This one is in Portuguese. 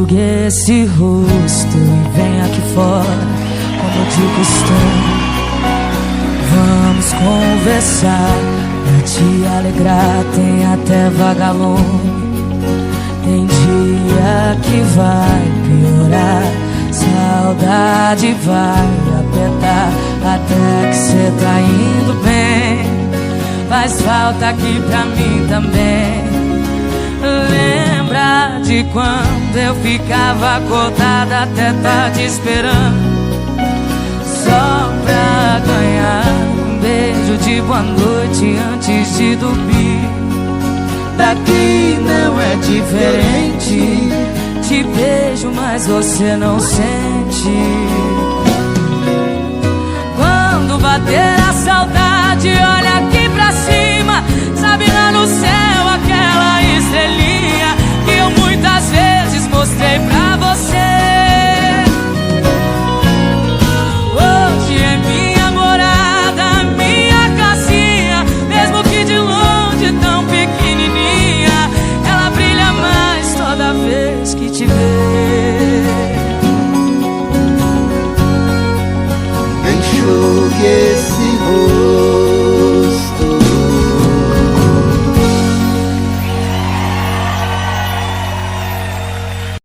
Enxugue esse rosto e vem aqui fora, como de costume. Vamos conversar, pra te alegrar tem até vagalume. Tem dia que vai piorar, saudade vai apertar, até que cê tá indo bem. Faz falta aqui pra mim também. Lembra de quando eu ficava acordada até tarde esperando, só pra ganhar um beijo de boa noite antes de dormir. Daqui não é diferente, te beijo mas você não sente. Quando bater a saudade, olha